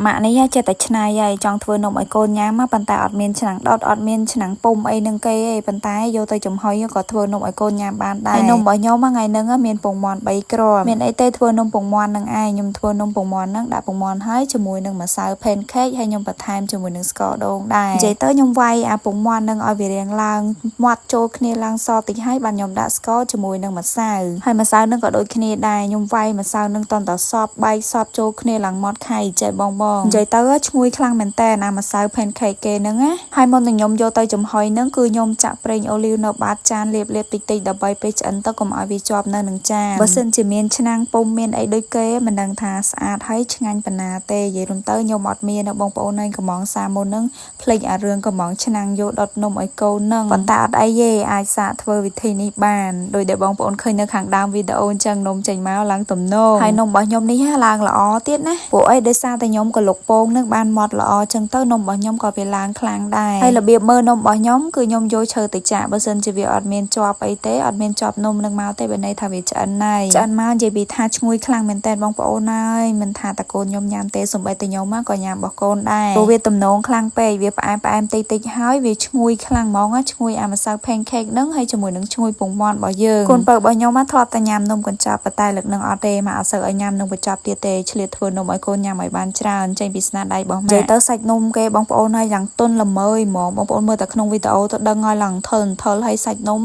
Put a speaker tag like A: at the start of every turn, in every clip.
A: ម៉ាក់នេះចេះតែឆ្នៃហើយចង់ធ្វើនំឲ្យកូនញ៉ាំប៉ុន្តែអត់មានឆ្នាំងដុតអត់មានឆ្នាំងពុំអីនឹងគេទេប៉ុន្តែយកទៅចំហុយក៏ធ្វើនំឲ្យកូនញ៉ាំបានដែរនំរបស់ខ្ញុំថ្ងៃហ្នឹងមានពងមាន់3គ្រាប់មានអីទេធ្វើនំពងមាន់នឹងឯងខ្ញុំធ្វើនំពងមាន់ហ្នឹងដាក់ពងមាន់ហើយជាមួយនឹងម្សៅ pancake ហើយខ្ញុំបន្ថែមជាមួយនឹងស្ករដូងដែរនិយាយទៅខ្ញុំវាយអាពងមាន់ហ្នឹងឲ្យវារាងឡើងមាត់ចូលគ្នាឡើងសតិចហើយបានខ្ញុំដាក់ស្ករជាមួយនឹងម្សៅហើយម្សៅហ្នឹងក៏ដូចគ្នាដែរខ្ញុំវាយម្សៅហ្នឹងតន្តសពបែកសពចូលគ្នាឡើងមាត់ខៃចេះបងនិយាយទៅឈ្ងុយខ្លាំងមែនតើអាម្សៅ pancake គេហ្នឹងណាហើយមុននឹងខ្ញុំយកទៅចំហុយហ្នឹងគឺខ្ញុំចាក់ប្រេងអូលីវនៅបាតចានលាបតិចៗដើម្បីពេលឆ្អិនទៅកុំឲ្យវាជាប់នៅនឹងចានបើសិនជាមានឆ្នាំងពុំមានអីដូចគេមិនដឹងថាស្អាតហើយឆ្ងាញ់ប៉ុណ្ណាទេនិយាយរួមទៅខ្ញុំអត់មាននៅបងប្អូនហើយកំងសាមុនហ្នឹងភ្លេចអារឿងកំងឆ្នាំងយកដុតនំឲ្យកូនហ្នឹងប៉ុន្តែអត់អីទេអាចសាកធ្វើវិធីនេះបានដោយដែលបងប្អូនឃើញនៅខាងដើមវីដេអូអញ្ចឹងនំចេញមកឡើងទំនងហើយនំរបស់ខ្ញុំនេះឡើងល្អទៀតណាពួកអីដោយសារតែខ្ញុំក៏លុកពងនឹងបានម៉ត់ល្អអញ្ចឹងទៅនំរបស់ខ្ញុំក៏វាឡើងខ្លាំងដែរហើយរបៀបមើលនំរបស់ខ្ញុំគឺខ្ញុំយកឈើទៅចាក់បើសិនជាវាអត់មានជាប់អីទេអត់មានជាប់នំនឹងមកទេបើន័យថាវាឆ្អិនហើយឆ្អិនមកនិយាយពីថាឈ្ងុយខ្លាំងមែនតើបងប្អូនហើយមិនថាតកូនខ្ញុំញ៉ាំទេសូម្បីតែខ្ញុំក៏ញ៉ាំរបស់កូនដែរព្រោះវាទំនងខ្លាំងពេកវាផ្អែមតិចហើយវាឈ្ងុយខ្លាំងហ្មងឈ្ងុយអាម្សៅ pancake ហ្នឹងហើយជាមួយនឹងឈ្ងុយពងមាន់របស់យើងកូនបើរបស់ខ្ញុំធ្លាប់តែញ៉ាំនំកញ្ចប់ប៉ុន្តែលើកនឹងអត់ទេមកអត់សូវឲ្យញ៉ាំនំកញ្ចប់ទៀតទេឆ្លៀតធ្វើនំឲ្យកូនញ៉ាំឲ្យបានច្រើនចេញពីស្នាដៃរបស់ម៉ាក់និយាយទៅសាច់នំគេបងប្អូនហើយយ៉ាងទន់ល្មើយហ្មងបងប្អូនមើលតែក្នុងវីដេអូទៅដឹងហើយឡើងថលហើយសាច់នំ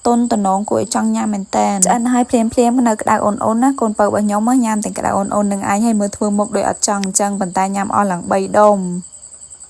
A: ទន់តំណងគួរឲ្យចង់ញ៉ាំមែនតើឆ្អិនហើយភ្លាមនៅក្តៅអូនណាកូនបើរបស់ខ្ញុំញ៉ាំទាំងក្តៅអូននឹងឯងហើយមើលធ្វើមុខដូចអត់ចង់អញ្ចឹងប៉ុន្តែញ៉ាំអស់ឡើង3ដុំ